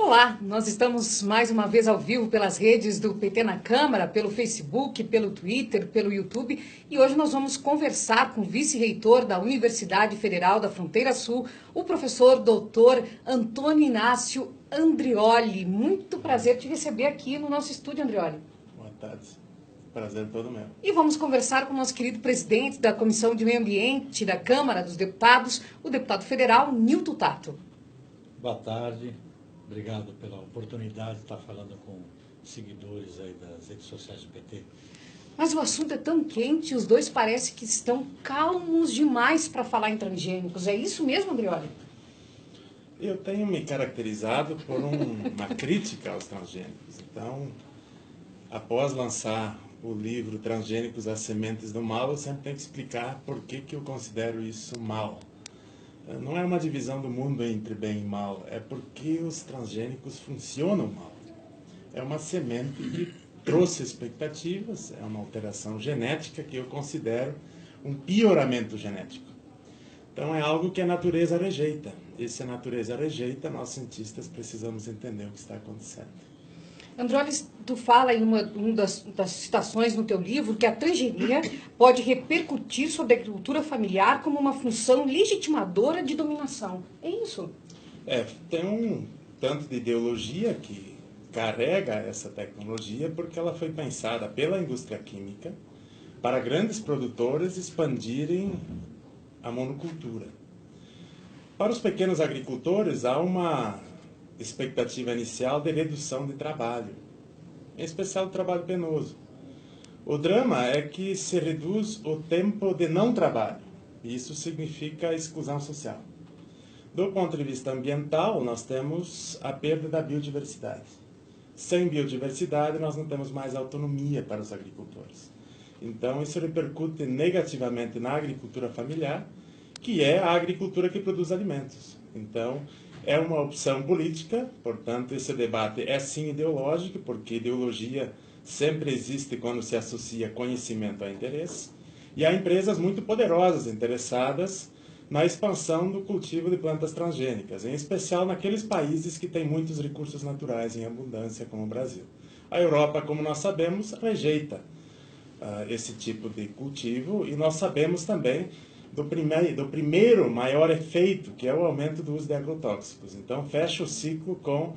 Olá, nós estamos mais uma vez ao vivo pelas redes do PT na Câmara, pelo Facebook, pelo Twitter, pelo YouTube, e hoje nós vamos conversar com o vice-reitor da Universidade Federal da Fronteira Sul, o professor doutor Antônio Inácio Andrioli. Muito prazer te receber aqui no nosso estúdio, Andrioli. Boa tarde, prazer todo meu. E vamos conversar com o nosso querido presidente da Comissão de Meio Ambiente da Câmara dos Deputados, o deputado federal Nilton Tato. Boa tarde. Obrigado pela oportunidade de estar falando com seguidores aí das redes sociais do PT. Mas o assunto é tão quente, os dois parecem que estão calmos demais para falar em transgênicos. É isso mesmo, Andrioli? Eu tenho me caracterizado por uma crítica aos transgênicos. Então, após lançar o livro Transgênicos, as Sementes do Mal, eu sempre tenho que explicar por que eu considero isso mal. Não é uma divisão do mundo entre bem e mal, é porque os transgênicos funcionam mal. É uma semente que trouxe expectativas, é uma alteração genética que eu considero um pioramento genético. Então é algo que a natureza rejeita. E se a natureza rejeita, nós cientistas precisamos entender o que está acontecendo. Andrioli, tu fala em uma das citações no teu livro que a transgenia pode repercutir sobre a agricultura familiar como uma função legitimadora de dominação. É isso? Tem um tanto de ideologia que carrega essa tecnologia porque ela foi pensada pela indústria química para grandes produtores expandirem a monocultura. Para os pequenos agricultores, há uma expectativa inicial de redução de trabalho, em especial o trabalho penoso. O drama é que se reduz o tempo de não trabalho, e isso significa exclusão social. Do ponto de vista ambiental, nós temos a perda da biodiversidade. Sem biodiversidade, nós não temos mais autonomia para os agricultores. Então, isso repercute negativamente na agricultura familiar, que é a agricultura que produz alimentos. Então, é uma opção política, portanto, esse debate é sim ideológico, porque ideologia sempre existe quando se associa conhecimento a interesse, e há empresas muito poderosas interessadas na expansão do cultivo de plantas transgênicas, em especial naqueles países que têm muitos recursos naturais em abundância, como o Brasil. A Europa, como nós sabemos, rejeita esse tipo de cultivo, e nós sabemos também do primeiro maior efeito, que é o aumento do uso de agrotóxicos. Então, fecha o ciclo com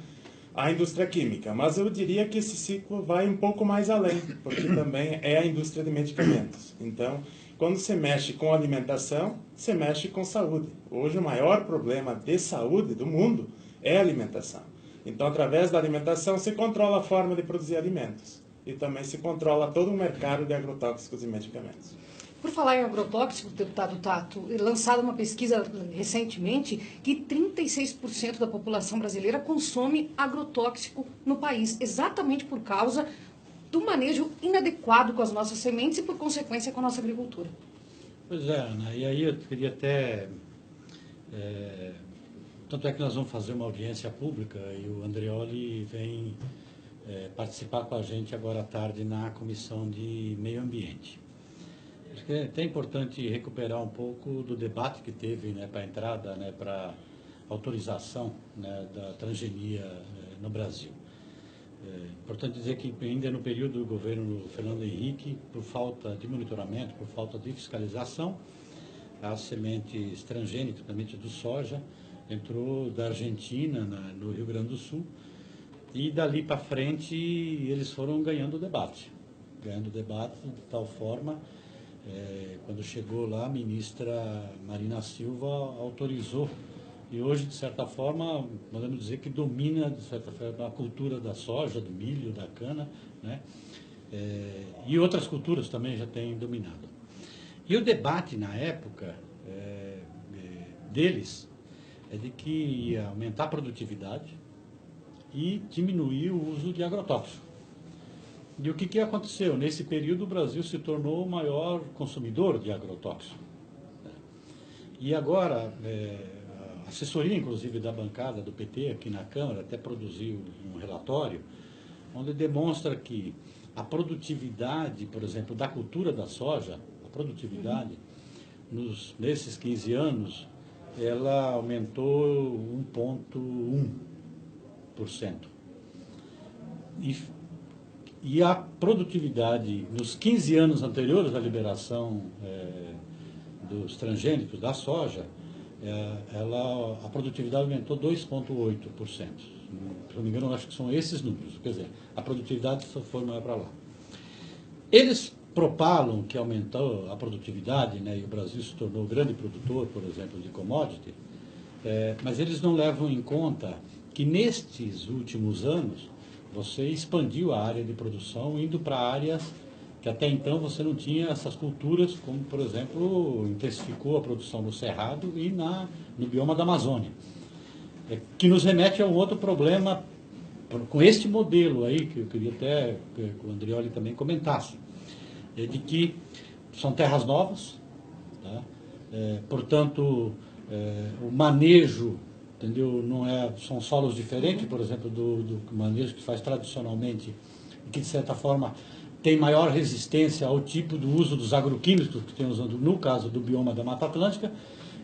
a indústria química. Mas eu diria que esse ciclo vai um pouco mais além, porque também é a indústria de medicamentos. Então, quando se mexe com alimentação, se mexe com saúde. Hoje, o maior problema de saúde do mundo é a alimentação. Então, através da alimentação, se controla a forma de produzir alimentos. E também se controla todo o mercado de agrotóxicos e medicamentos. Por falar em agrotóxicos, deputado Tato, lançada uma pesquisa recentemente que 36% da população brasileira consome agrotóxico no país, exatamente por causa do manejo inadequado com as nossas sementes e, por consequência, com a nossa agricultura. Pois é, Ana, e aí eu queria até... tanto é que nós vamos fazer uma audiência pública e o Andrioli vem participar com a gente agora à tarde na Comissão de Meio Ambiente. Acho que é até importante recuperar um pouco do debate que teve para a entrada, para autorização da transgenia no Brasil. É importante dizer que ainda no período do governo Fernando Henrique, por falta de monitoramento, por falta de fiscalização, as sementes transgênicas, principalmente do soja, entrou da Argentina, no Rio Grande do Sul, e dali para frente eles foram ganhando debate de tal forma. Quando chegou lá, a ministra Marina Silva autorizou, e hoje, de certa forma, podemos dizer que domina, de certa forma, a cultura da soja, do milho, da cana, e outras culturas também já têm dominado. E o debate, na época, deles, é de que ia aumentar a produtividade e diminuir o uso de agrotóxicos. E o que aconteceu? Nesse período, o Brasil se tornou o maior consumidor de agrotóxico. E agora, a assessoria, inclusive, da bancada do PT aqui na Câmara, até produziu um relatório, onde demonstra que a produtividade, por exemplo, da cultura da soja, a produtividade, nesses 15 anos, ela aumentou 1,1 E a produtividade, nos 15 anos anteriores à liberação dos transgênicos, da soja, a produtividade aumentou 2,8%. Se não me engano, acho que são esses números. Quer dizer, a produtividade só foi maior para lá. Eles propalam que aumentou a produtividade, né, e o Brasil se tornou grande produtor, por exemplo, de commodity, mas eles não levam em conta que nestes últimos anos você expandiu a área de produção indo para áreas que até então você não tinha essas culturas, como, por exemplo, intensificou a produção no Cerrado e no bioma da Amazônia. Que nos remete a um outro problema com este modelo aí, que eu queria até que o Andreoli também comentasse, de que são terras novas, tá? Portanto, o manejo, entendeu, são solos diferentes, por exemplo, do manejo que faz tradicionalmente, e que, de certa forma, tem maior resistência ao tipo do uso dos agroquímicos que tem usando no caso do bioma da Mata Atlântica,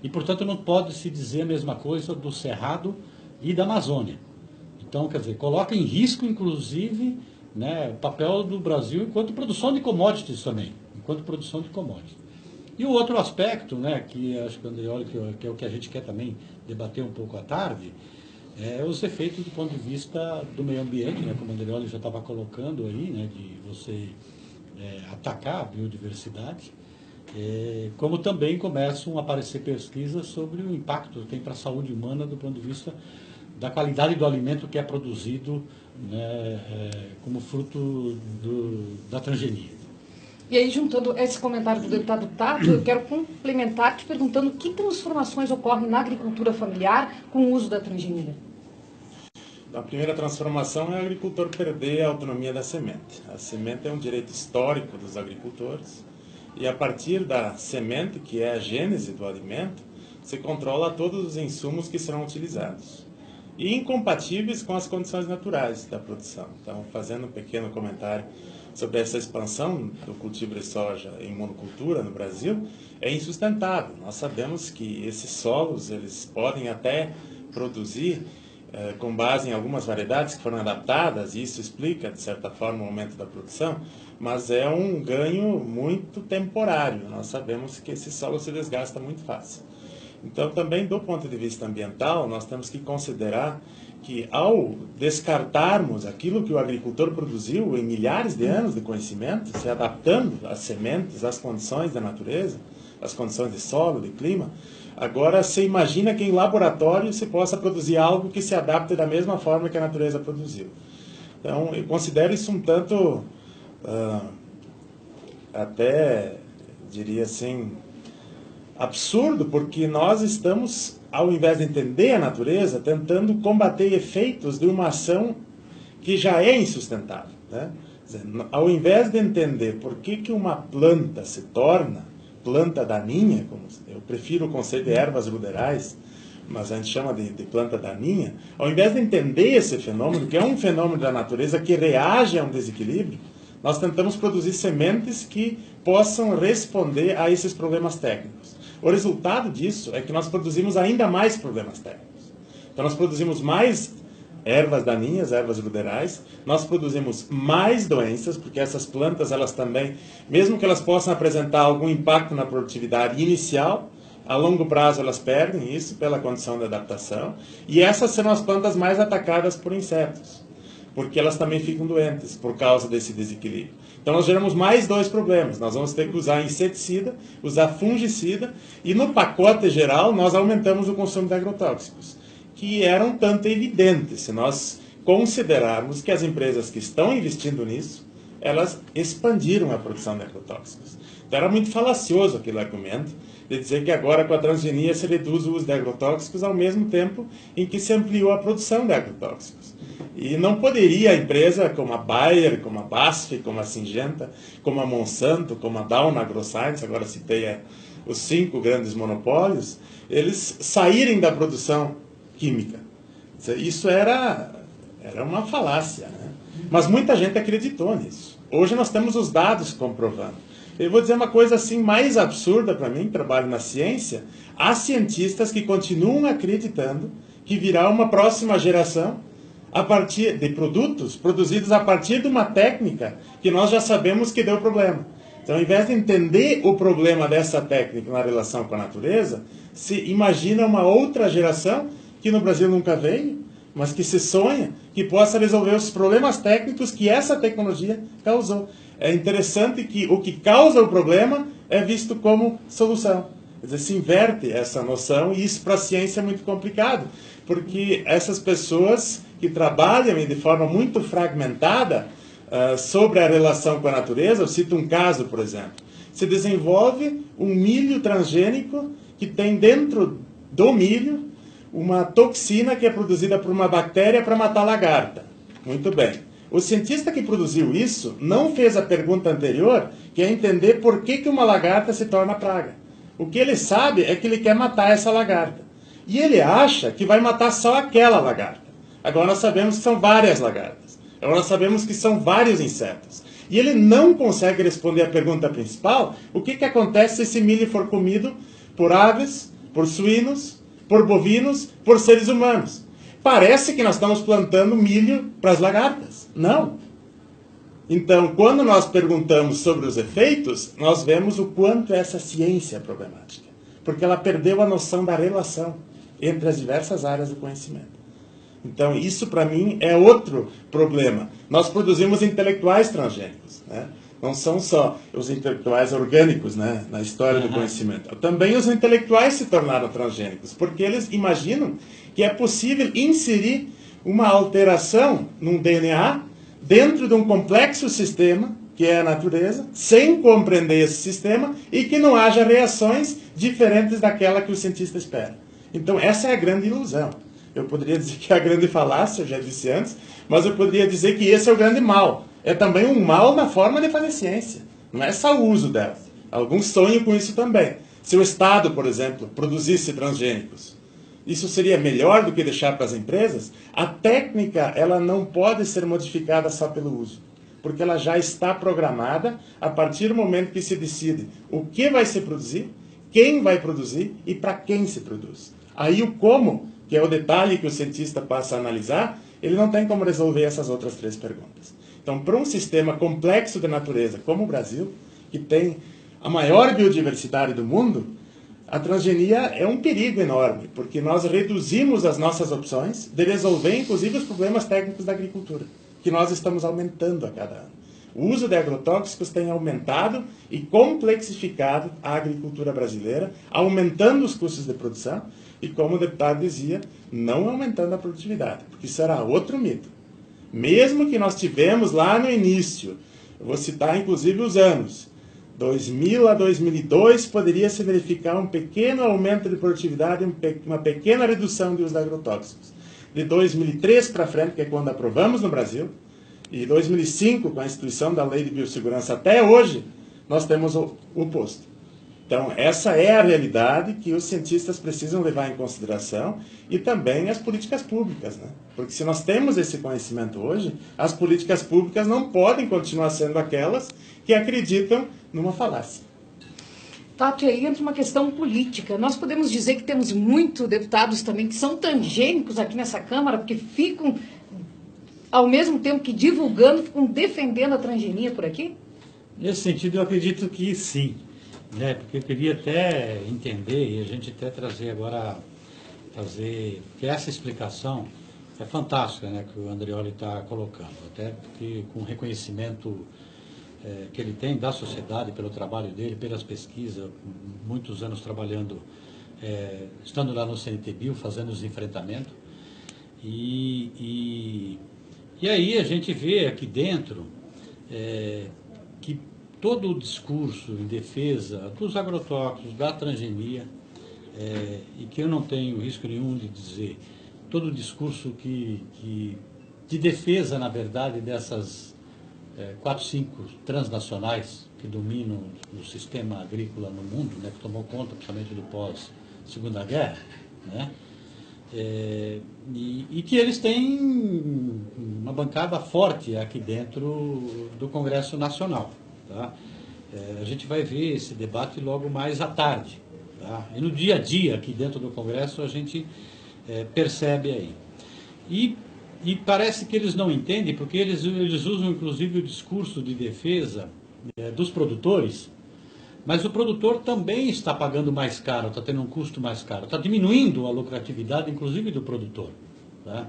e, portanto, não pode se dizer a mesma coisa do Cerrado e da Amazônia. Então, quer dizer, coloca em risco, inclusive, né, o papel do Brasil enquanto produção de commodities também, E o outro aspecto, né, que acho que o Andreoli, que é o que a gente quer também debater um pouco à tarde, é os efeitos do ponto de vista do meio ambiente, né, como o Andreoli já estava colocando aí, né, de você atacar a biodiversidade, como também começam a aparecer pesquisas sobre o impacto que tem para a saúde humana do ponto de vista da qualidade do alimento que é produzido, né, como fruto da transgenia. E aí, juntando esse comentário do deputado Tato, eu quero complementar te perguntando que transformações ocorrem na agricultura familiar com o uso da transgenia. A primeira transformação é o agricultor perder a autonomia da semente. A semente é um direito histórico dos agricultores e a partir da semente, que é a gênese do alimento, se controla todos os insumos que serão utilizados e incompatíveis com as condições naturais da produção. Então, fazendo um pequeno comentário sobre essa expansão do cultivo de soja em monocultura no Brasil, é insustentável. Nós sabemos que esses solos eles podem até produzir com base em algumas variedades que foram adaptadas, e isso explica, de certa forma, o aumento da produção, mas é um ganho muito temporário. Nós sabemos que esse solo se desgasta muito fácil. Então, também do ponto de vista ambiental, nós temos que considerar que ao descartarmos aquilo que o agricultor produziu em milhares de anos de conhecimento, se adaptando às sementes, às condições da natureza, às condições de solo, de clima, agora você imagina que em laboratório se possa produzir algo que se adapte da mesma forma que a natureza produziu. Então, eu considero isso um tanto, até diria assim, absurdo, porque nós estamos, ao invés de entender a natureza, tentando combater efeitos de uma ação que já é insustentável, né? Quer dizer, ao invés de entender por que uma planta se torna planta daninha, como eu prefiro o conceito de ervas ruderais, mas a gente chama de planta daninha, ao invés de entender esse fenômeno, que é um fenômeno da natureza que reage a um desequilíbrio, nós tentamos produzir sementes que possam responder a esses problemas técnicos. O resultado disso é que nós produzimos ainda mais problemas técnicos. Então nós produzimos mais ervas daninhas, ervas ruderais, nós produzimos mais doenças, porque essas plantas, elas também, mesmo que elas possam apresentar algum impacto na produtividade inicial, a longo prazo elas perdem isso pela condição de adaptação, e essas são as plantas mais atacadas por insetos, porque elas também ficam doentes por causa desse desequilíbrio. Então nós geramos mais dois problemas, nós vamos ter que usar inseticida, usar fungicida, e no pacote geral nós aumentamos o consumo de agrotóxicos, que era um tanto evidente, se nós considerarmos que as empresas que estão investindo nisso, elas expandiram a produção de agrotóxicos. Então era muito falacioso aquele argumento de dizer que agora com a transgenia se reduz o uso de agrotóxicos ao mesmo tempo em que se ampliou a produção de agrotóxicos. E não poderia a empresa como a Bayer, como a BASF, como a Syngenta, como a Monsanto, como a Dow AgroScience, agora citei os 5 grandes monopólios, eles saírem da produção química. Isso era uma falácia, né? Mas muita gente acreditou nisso. Hoje nós temos os dados comprovando. Eu vou dizer uma coisa assim mais absurda para mim, trabalho na ciência, há cientistas que continuam acreditando que virá uma próxima geração a partir de produtos produzidos a partir de uma técnica que nós já sabemos que deu problema. Então, ao invés de entender o problema dessa técnica na relação com a natureza, se imagina uma outra geração que no Brasil nunca veio, mas que se sonha que possa resolver os problemas técnicos que essa tecnologia causou. É interessante que o que causa o problema é visto como solução. Quer dizer, se inverte essa noção, e isso para a ciência é muito complicado, porque essas pessoas que trabalham de forma muito fragmentada sobre a relação com a natureza, eu cito um caso, por exemplo, se desenvolve um milho transgênico que tem dentro do milho uma toxina que é produzida por uma bactéria para matar lagarta. Muito bem. O cientista que produziu isso não fez a pergunta anterior, que é entender por que uma lagarta se torna praga. O que ele sabe é que ele quer matar essa lagarta. E ele acha que vai matar só aquela lagarta. Agora nós sabemos que são várias lagartas. Agora nós sabemos que são vários insetos. E ele não consegue responder a pergunta principal: o que acontece se esse milho for comido por aves, por suínos, por bovinos, por seres humanos? Parece que nós estamos plantando milho para as lagartas. Não. Então, quando nós perguntamos sobre os efeitos, nós vemos o quanto essa ciência é problemática. Porque ela perdeu a noção da relação entre as diversas áreas do conhecimento. Então, isso para mim é outro problema. Nós produzimos intelectuais transgênicos, né? Não são só os intelectuais orgânicos, né, na história do conhecimento. Também os intelectuais se tornaram transgênicos, porque eles imaginam que é possível inserir uma alteração num DNA dentro de um complexo sistema, que é a natureza, sem compreender esse sistema e que não haja reações diferentes daquela que o cientista espera. Então, essa é a grande ilusão. Eu poderia dizer que é a grande falácia, eu já disse antes, mas eu poderia dizer que esse é o grande mal. É também um mal na forma de fazer ciência. Não é só o uso dela. Alguns sonham com isso também. Se o Estado, por exemplo, produzisse transgênicos, isso seria melhor do que deixar para as empresas? A técnica, ela não pode ser modificada só pelo uso, porque ela já está programada a partir do momento que se decide o que vai se produzir, quem vai produzir e para quem se produz. Aí o como, que é o detalhe que o cientista passa a analisar, ele não tem como resolver essas outras três perguntas. Então, para um sistema complexo de natureza como o Brasil, que tem a maior biodiversidade do mundo, a transgenia é um perigo enorme, porque nós reduzimos as nossas opções de resolver, inclusive, os problemas técnicos da agricultura, que nós estamos aumentando a cada ano. O uso de agrotóxicos tem aumentado e complexificado a agricultura brasileira, aumentando os custos de produção e, como o deputado dizia, não aumentando a produtividade, porque isso era outro mito. Mesmo que nós tivemos lá no início, eu vou citar inclusive os anos, 2000 a 2002 poderia se verificar um pequeno aumento de produtividade, uma pequena redução de uso de agrotóxicos. De 2003 para frente, que é quando aprovamos no Brasil, e 2005, com a instituição da Lei de Biossegurança até hoje, nós temos o oposto. Então, essa é a realidade que os cientistas precisam levar em consideração e também as políticas públicas, né? Porque se nós temos esse conhecimento hoje, as políticas públicas não podem continuar sendo aquelas que acreditam numa falácia. Tato, e aí entra uma questão política. Nós podemos dizer que temos muitos deputados também que são transgênicos aqui nessa Câmara, porque ficam, ao mesmo tempo que divulgando, ficam defendendo a transgenia por aqui? Nesse sentido, eu acredito que sim. Né? Porque eu queria até entender, e a gente até trazer agora, que essa explicação é fantástica, né, que o Andreoli está colocando, até porque com o reconhecimento que ele tem da sociedade, pelo trabalho dele, pelas pesquisas, muitos anos trabalhando, estando lá no CNTBio, fazendo os enfrentamentos, e aí a gente vê aqui dentro que todo o discurso em defesa dos agrotóxicos, da transgenia, e que eu não tenho risco nenhum de dizer, todo o discurso de defesa, na verdade, dessas 4, 5 transnacionais que dominam o sistema agrícola no mundo, né, que tomou conta principalmente do pós-Segunda Guerra, né, e que eles têm uma bancada forte aqui dentro do Congresso Nacional. Tá? A gente vai ver esse debate logo mais à tarde. Tá? E no dia a dia, aqui dentro do Congresso, a gente percebe aí. E E parece que eles não entendem, porque eles usam inclusive o discurso de defesa dos produtores, mas o produtor também está pagando mais caro, está tendo um custo mais caro, está diminuindo a lucratividade, inclusive, do produtor. Tá?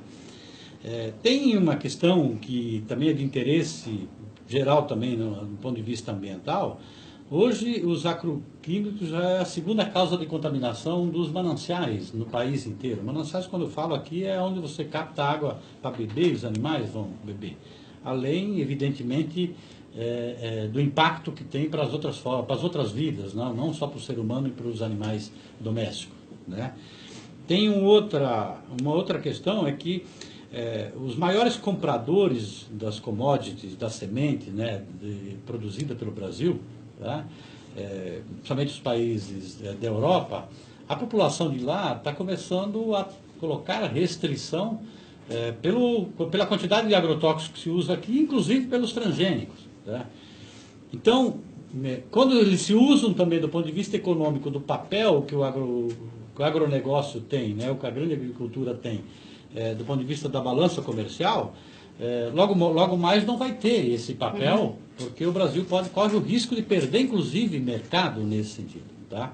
Tem uma questão que também é de interesse geral também no ponto de vista ambiental. Hoje, os agroquímicos já é a segunda causa de contaminação dos mananciais no país inteiro. Mananciais, quando eu falo aqui, é onde você capta água para beber, os animais vão beber. Além, evidentemente, do impacto que tem para as outras vidas, não só para o ser humano e para os animais domésticos. Né? Tem uma outra questão, é que os maiores compradores das commodities, da semente, né, produzida pelo Brasil, tá? Principalmente os países da Europa, a população de lá está começando a colocar restrição pela quantidade de agrotóxicos que se usa aqui, inclusive pelos transgênicos. Tá? Então, quando eles se usam também do ponto de vista econômico, do papel que o agronegócio tem, né, o que a grande agricultura tem, do ponto de vista da balança comercial, logo mais não vai ter esse papel, porque o Brasil corre o risco de perder, inclusive, mercado nesse sentido. Tá?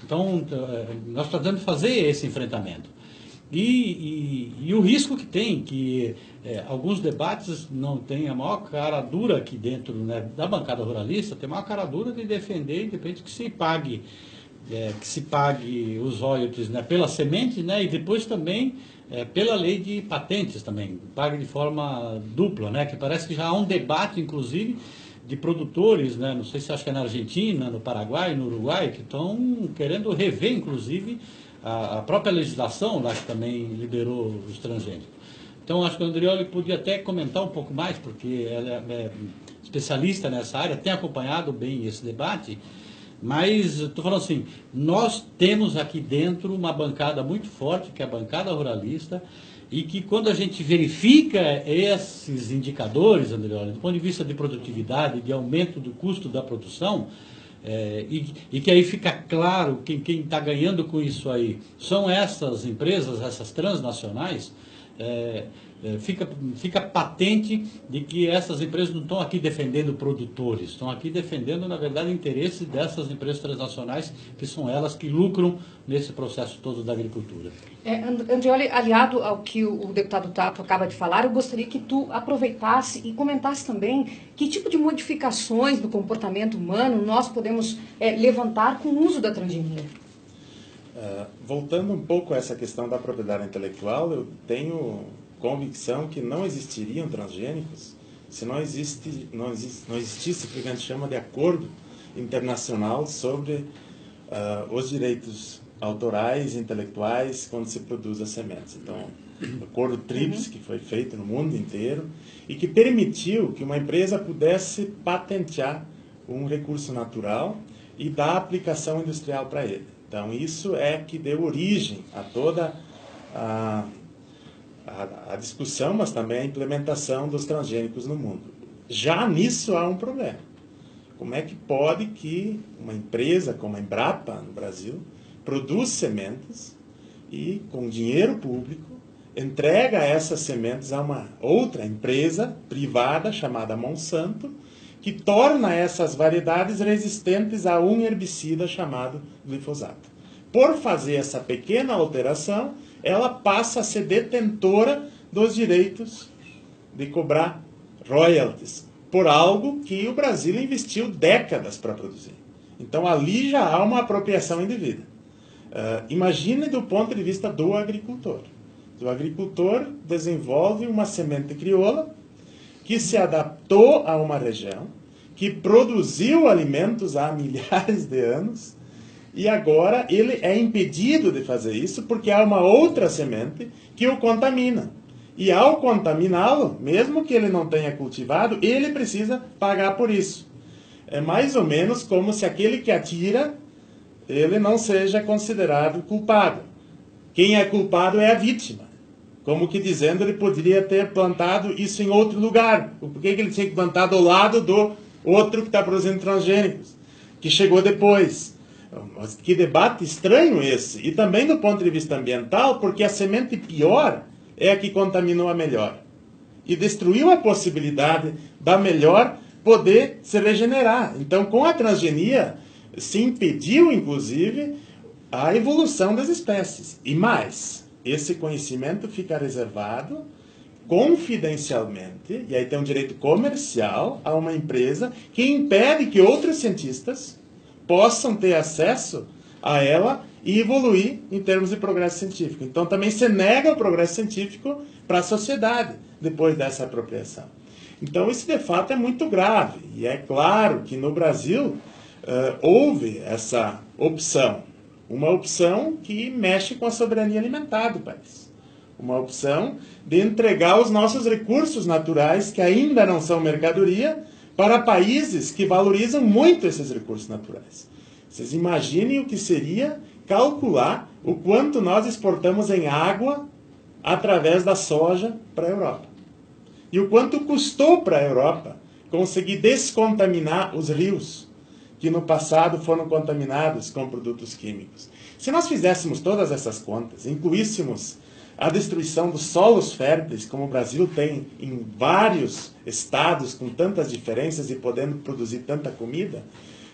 Então, nós precisamos fazer esse enfrentamento. E o risco que tem, que alguns debates não têm a maior cara dura aqui dentro, né, da bancada ruralista, tem a maior cara dura de defender, independente que se pague os royalties, né, pela semente, né, e depois também pela lei de patentes também, pague de forma dupla, né, que parece que já há um debate, inclusive, de produtores, né, não sei se acho que é na Argentina, no Paraguai, no Uruguai, que estão querendo rever, inclusive, a própria legislação lá que também liberou os transgênicos. Então, acho que o Andreoli podia até comentar um pouco mais, porque ela é especialista nessa área, tem acompanhado bem esse debate, mas estou falando assim, nós temos aqui dentro uma bancada muito forte, que é a bancada ruralista, e que quando a gente verifica esses indicadores, Andreoli, do ponto de vista de produtividade, de aumento do custo da produção, e que aí fica claro que quem está ganhando com isso aí são essas empresas, essas transnacionais, fica patente de que essas empresas não estão aqui defendendo produtores, estão aqui defendendo, na verdade, interesses dessas empresas transnacionais, que são elas que lucram nesse processo todo da agricultura. Andreoli, aliado ao que o deputado Tato acaba de falar, eu gostaria que tu aproveitasse e comentasse também que tipo de modificações no comportamento humano nós podemos levantar com o uso da transgenia. Voltando um pouco a essa questão da propriedade intelectual, eu tenho convicção que não existiriam transgênicos se não existisse o que a gente chama de acordo internacional sobre os direitos autorais, intelectuais, quando se produz as sementes. Então, o acordo TRIPS, que foi feito no mundo inteiro, e que permitiu que uma empresa pudesse patentear um recurso natural e dar aplicação industrial para ele. Então, isso é que deu origem a toda a discussão, mas também a implementação dos transgênicos no mundo. Já nisso há um problema. Como é que pode que uma empresa como a Embrapa, no Brasil, produz sementes e, com dinheiro público, entrega essas sementes a uma outra empresa privada chamada Monsanto, que torna essas variedades resistentes a um herbicida chamado glifosato. Por fazer essa pequena alteração, ela passa a ser detentora dos direitos de cobrar royalties por algo que o Brasil investiu décadas para produzir. Então, ali já há uma apropriação indevida. Imagine do ponto de vista do agricultor. O agricultor desenvolve uma semente crioula que se adaptou a uma região, que produziu alimentos há milhares de anos, e agora ele é impedido de fazer isso porque há uma outra semente que o contamina. E ao contaminá-lo, mesmo que ele não tenha cultivado, ele precisa pagar por isso. É mais ou menos como se aquele que atira, ele não seja considerado culpado. Quem é culpado é a vítima. Como que dizendo, ele poderia ter plantado isso em outro lugar. Por que ele tinha que plantar do lado do outro que está produzindo transgênicos, que chegou depois? Mas que debate estranho esse. E também do ponto de vista ambiental, porque a semente pior, é a que contaminou a melhor. E destruiu a possibilidade da melhor poder se regenerar. Então, com a transgenia, se impediu, inclusive, a evolução das espécies. E mais, esse conhecimento fica reservado confidencialmente, e aí tem um direito comercial a uma empresa que impede que outros cientistas possam ter acesso a ela e evoluir em termos de progresso científico. Então também se nega o progresso científico para a sociedade depois dessa apropriação. Então isso de fato é muito grave, e é claro que no Brasil houve essa opção, uma opção que mexe com a soberania alimentar do país. Uma opção de entregar os nossos recursos naturais, que ainda não são mercadoria, para países que valorizam muito esses recursos naturais. Vocês imaginem o que seria calcular o quanto nós exportamos em água através da soja para a Europa. E o quanto custou para a Europa conseguir descontaminar os rios, que no passado foram contaminados com produtos químicos. Se nós fizéssemos todas essas contas, incluíssemos a destruição dos solos férteis, como o Brasil tem em vários estados com tantas diferenças e podendo produzir tanta comida,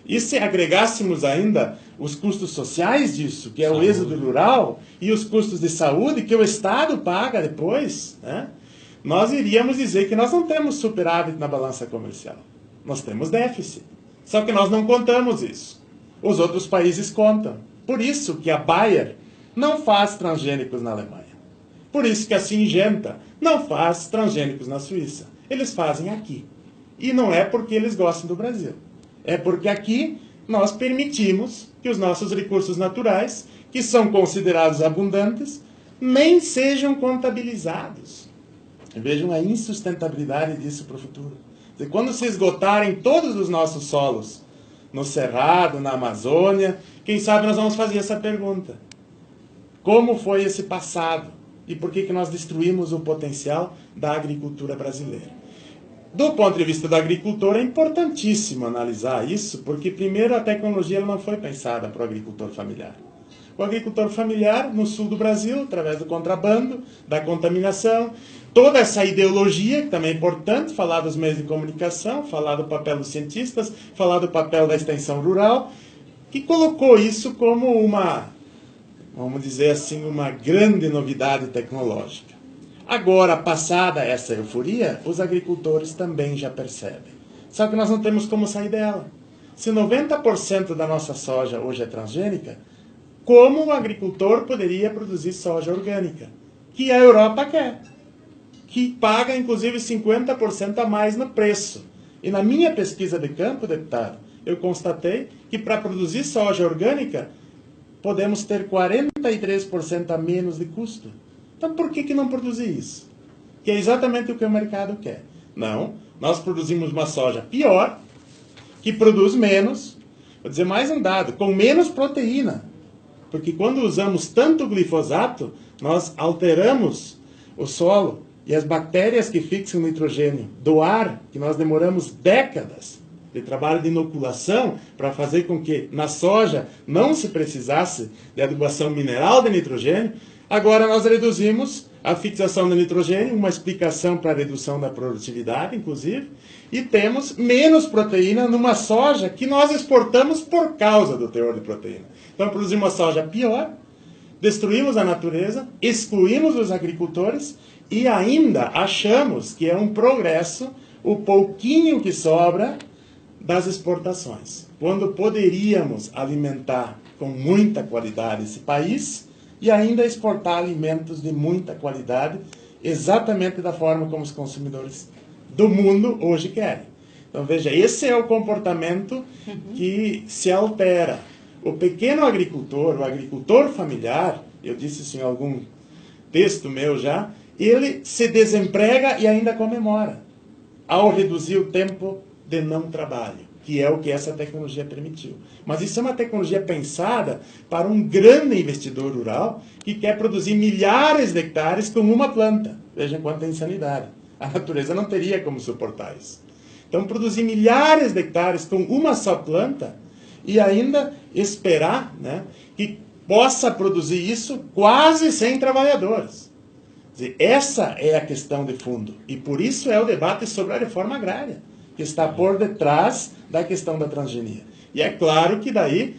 e se agregássemos ainda os custos sociais disso, que é o êxodo rural, e os custos de saúde que o Estado paga depois, né, nós iríamos dizer que nós não temos superávit na balança comercial. Nós temos déficit. Só que nós não contamos isso. Os outros países contam. Por isso que a Bayer não faz transgênicos na Alemanha. Por isso que a Syngenta não faz transgênicos na Suíça. Eles fazem aqui. E não é porque eles gostam do Brasil. É porque aqui nós permitimos que os nossos recursos naturais, que são considerados abundantes, nem sejam contabilizados. Vejam a insustentabilidade disso para o futuro. Quando se esgotarem todos os nossos solos, no Cerrado, na Amazônia, quem sabe nós vamos fazer essa pergunta. Como foi esse passado? E por que nós destruímos o potencial da agricultura brasileira? Do ponto de vista do agricultor, é importantíssimo analisar isso, porque, primeiro, a tecnologia ela não foi pensada para o agricultor familiar. O agricultor familiar, no sul do Brasil, através do contrabando, da contaminação, toda essa ideologia, que também é importante, falar dos meios de comunicação, falar do papel dos cientistas, falar do papel da extensão rural, que colocou isso como uma, vamos dizer assim, uma grande novidade tecnológica. Agora, passada essa euforia, os agricultores também já percebem. Só que nós não temos como sair dela. Se 90% da nossa soja hoje é transgênica, como o agricultor poderia produzir soja orgânica? Que a Europa quer. Que paga, inclusive, 50% a mais no preço. E na minha pesquisa de campo, deputado, eu constatei que para produzir soja orgânica, podemos ter 43% a menos de custo. Então, por que não produzir isso? Que é exatamente o que o mercado quer. Não, nós produzimos uma soja pior, que produz menos, vou dizer mais um dado, com menos proteína. Porque quando usamos tanto glifosato, nós alteramos o solo e as bactérias que fixam o nitrogênio do ar, que nós demoramos décadas de trabalho de inoculação para fazer com que na soja não se precisasse de adubação mineral de nitrogênio, agora nós reduzimos a fixação do nitrogênio, uma explicação para a redução da produtividade, inclusive, e temos menos proteína numa soja que nós exportamos por causa do teor de proteína. Então produzimos uma soja pior, destruímos a natureza, excluímos os agricultores e ainda achamos que é um progresso o pouquinho que sobra das exportações, quando poderíamos alimentar com muita qualidade esse país e ainda exportar alimentos de muita qualidade, exatamente da forma como os consumidores do mundo hoje querem. Então veja, esse é o comportamento que se altera. O pequeno agricultor, o agricultor familiar, eu disse isso em algum texto meu já, ele se desemprega e ainda comemora, ao reduzir o tempo de não trabalho, que é o que essa tecnologia permitiu. Mas isso é uma tecnologia pensada para um grande investidor rural que quer produzir milhares de hectares com uma planta. Vejam quanta insanidade. A natureza não teria como suportar isso. Então, produzir milhares de hectares com uma só planta e ainda esperar, né, que possa produzir isso quase sem trabalhadores. dizer, essa é a questão de fundo. E por isso é o debate sobre a reforma agrária, que está por detrás da questão da transgenia. E é claro que daí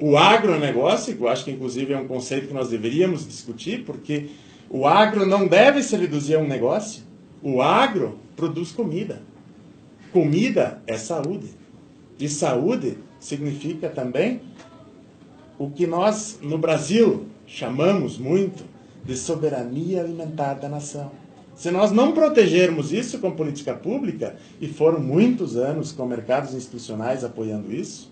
o agronegócio, que eu acho que inclusive é um conceito que nós deveríamos discutir, porque o agro não deve se reduzir a um negócio. O agro produz comida. Comida é saúde. E saúde significa também o que nós, no Brasil, chamamos muito de soberania alimentar da nação. Se nós não protegermos isso com política pública, e foram muitos anos com mercados institucionais apoiando isso,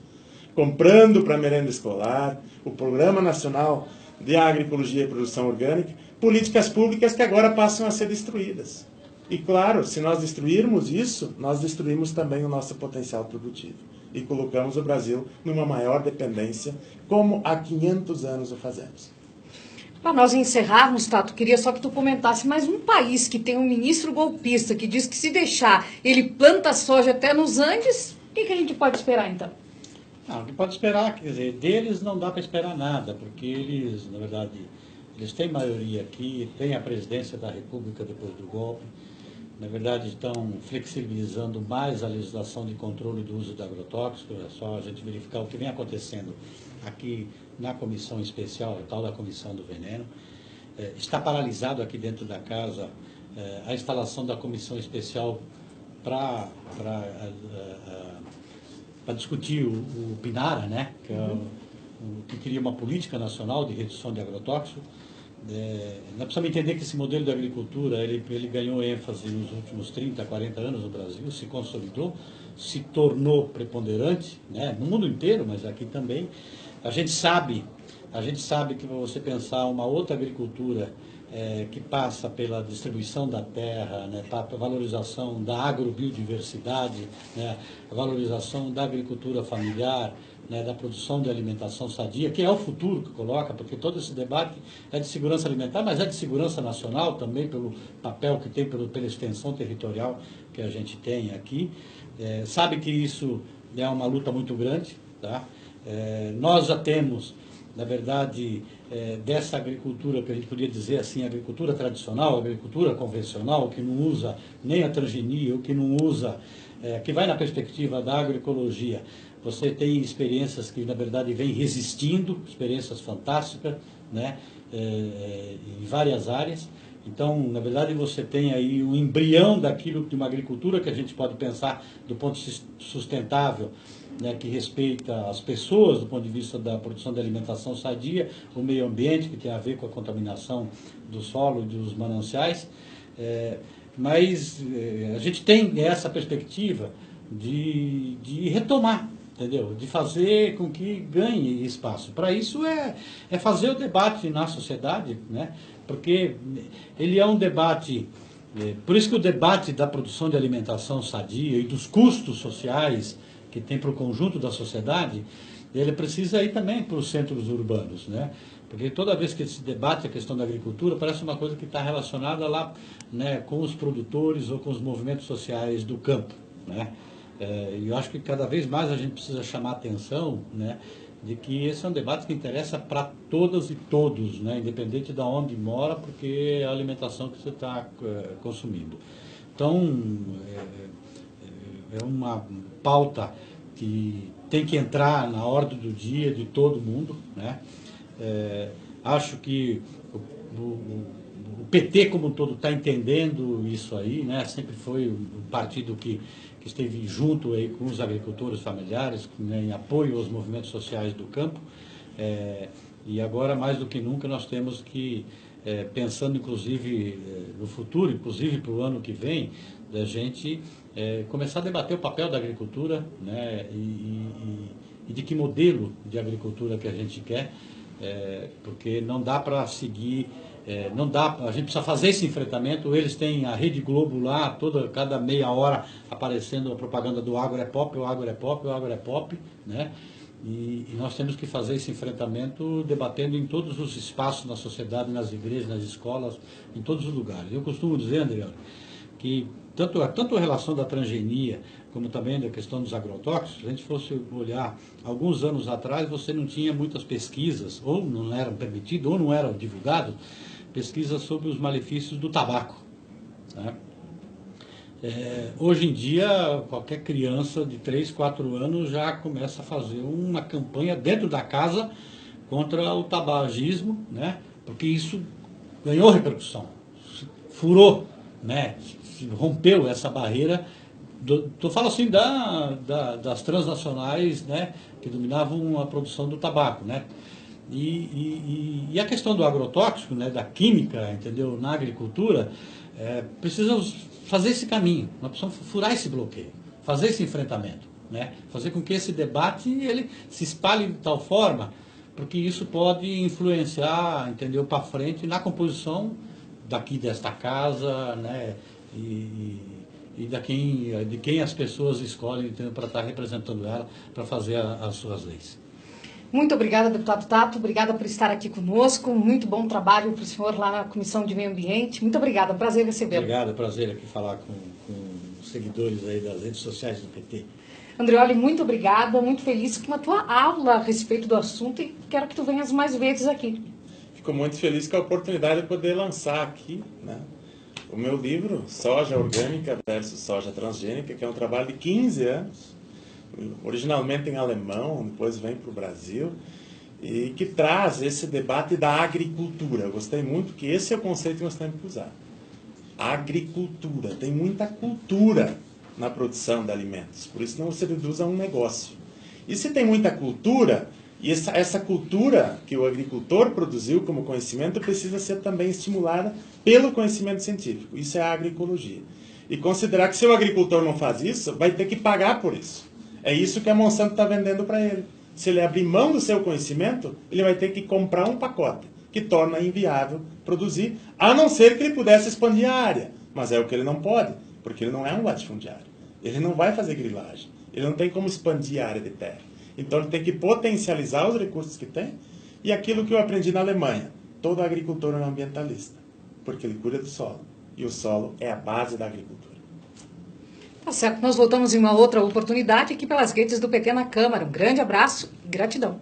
comprando para merenda escolar, o Programa Nacional de Agroecologia e Produção Orgânica, políticas públicas que agora passam a ser destruídas. E claro, se nós destruirmos isso, nós destruímos também o nosso potencial produtivo. E colocamos o Brasil numa maior dependência, como há 500 anos o fazemos. Para nós encerrarmos, Tato, queria só que tu comentasse, mas um país que tem um ministro golpista que diz que se deixar, ele planta soja até nos Andes, o que a gente pode esperar então? Não, o que pode esperar, quer dizer, deles não dá para esperar nada, porque eles, na verdade, eles têm maioria aqui, têm a presidência da República depois do golpe, na verdade estão flexibilizando mais a legislação de controle do uso de agrotóxicos, é só a gente verificar o que vem acontecendo aqui na comissão especial, a tal da comissão do veneno. Está paralisado aqui dentro da casa a instalação da comissão especial para discutir o PINARA, né, que, que queria uma política nacional de redução de agrotóxicos. Nós precisamos entender que esse modelo de agricultura, ele ganhou ênfase nos últimos 30, 40 anos no Brasil, se consolidou, se tornou preponderante, né, no mundo inteiro, mas aqui também. A gente sabe que para você pensar uma outra agricultura que passa pela distribuição da terra, né, para a valorização da agrobiodiversidade, né, a valorização da agricultura familiar, né, da produção de alimentação sadia, que é o futuro que coloca, porque todo esse debate é de segurança alimentar, mas é de segurança nacional também, pelo papel que tem, pela extensão territorial que a gente tem aqui. Sabe que isso é uma luta muito grande, tá? Nós já temos, na verdade, dessa agricultura, que a gente podia dizer assim, agricultura tradicional, agricultura convencional, que não usa nem a transgenia, ou que não usa, que vai na perspectiva da agroecologia. Você tem experiências que, na verdade, vêm resistindo, experiências fantásticas, né, em várias áreas. Então, na verdade, você tem aí um embrião daquilo de uma agricultura que a gente pode pensar do ponto sustentável, né, que respeita as pessoas do ponto de vista da produção de alimentação sadia, o meio ambiente, que tem a ver com a contaminação do solo e dos mananciais. Mas a gente tem essa perspectiva de retomar, entendeu? De fazer com que ganhe espaço. Para isso é fazer o debate na sociedade, né? Porque ele é um debate, por isso que o debate da produção de alimentação sadia e dos custos sociais que tem para o conjunto da sociedade, ele precisa ir também para os centros urbanos, né? Porque toda vez que se debate a questão da agricultura, parece uma coisa que está relacionada lá, né, com os produtores ou com os movimentos sociais do campo, né? E eu acho que cada vez mais a gente precisa chamar a atenção, né, de que esse é um debate que interessa para todas e todos, né, independente de onde mora, porque é a alimentação que você está consumindo. Então, é uma pauta que tem que entrar na ordem do dia de todo mundo, né? Acho que o PT como um todo está entendendo isso aí, né? Sempre foi um partido que esteve junto aí com os agricultores familiares, né, em apoio aos movimentos sociais do campo, e agora mais do que nunca nós temos que, pensando inclusive no futuro, inclusive para o ano que vem, da gente começar a debater o papel da agricultura, né, e de que modelo de agricultura que a gente quer, porque não dá para seguir, a gente precisa fazer esse enfrentamento. Eles têm a Rede Globo lá, cada meia hora aparecendo a propaganda do agro é pop, o agro é pop, o agro é pop, né? E nós temos que fazer esse enfrentamento debatendo em todos os espaços na sociedade, nas igrejas, nas escolas, em todos os lugares. Eu costumo dizer, André, que tanto a relação da transgenia como também da questão dos agrotóxicos, se a gente fosse olhar alguns anos atrás, você não tinha muitas pesquisas, ou não eram permitidas, ou não eram divulgadas, pesquisa sobre os malefícios do tabaco. Né? Hoje em dia, qualquer criança de 3, 4 anos já começa a fazer uma campanha dentro da casa contra o tabagismo, né? Porque isso ganhou repercussão, furou, né? Rompeu essa barreira. Eu falo assim das transnacionais, né? Que dominavam a produção do tabaco, né? E a questão do agrotóxico, né? Da química, entendeu? Na agricultura, precisamos fazer esse caminho, nós precisamos furar esse bloqueio, fazer esse enfrentamento, né? Fazer com que esse debate ele se espalhe de tal forma, porque isso pode influenciar, entendeu, para frente na composição daqui desta casa, né? De quem as pessoas escolhem para estar representando ela, para fazer as suas leis. Muito obrigada, deputado Tato. Obrigada por estar aqui conosco. Muito bom trabalho para o senhor lá na Comissão de Meio Ambiente. Muito obrigada. Prazer recebê-lo. Obrigado. Prazer aqui falar com os seguidores aí das redes sociais do PT. Andreoli, muito obrigada. Muito feliz com a tua aula a respeito do assunto e quero que tu venhas mais vezes aqui. Fico muito feliz com a oportunidade de poder lançar aqui, né, o meu livro, Soja Orgânica versus Soja Transgênica, que é um trabalho de 15 anos, originalmente em alemão, depois vem para o Brasil, e que traz esse debate da agricultura. Eu gostei muito, que esse é o conceito que nós temos que usar. Agricultura. Tem muita cultura na produção de alimentos, por isso não se reduz a um negócio. E se tem muita cultura, e essa cultura que o agricultor produziu como conhecimento precisa ser também estimulada pelo conhecimento científico. Isso é a agroecologia. E considerar que se o agricultor não faz isso, vai ter que pagar por isso. É isso que a Monsanto está vendendo para ele. Se ele abrir mão do seu conhecimento, ele vai ter que comprar um pacote, que torna inviável produzir, a não ser que ele pudesse expandir a área. Mas é o que ele não pode, porque ele não é um latifundiário. Ele não vai fazer grilagem. Ele não tem como expandir a área de terra. Então ele tem que potencializar os recursos que tem. E aquilo que eu aprendi na Alemanha, todo agricultor é um ambientalista, porque ele cuida do solo. E o solo é a base da agricultura. Tá certo, nós voltamos em uma outra oportunidade aqui pelas redes do PT na Câmara. Um grande abraço e gratidão.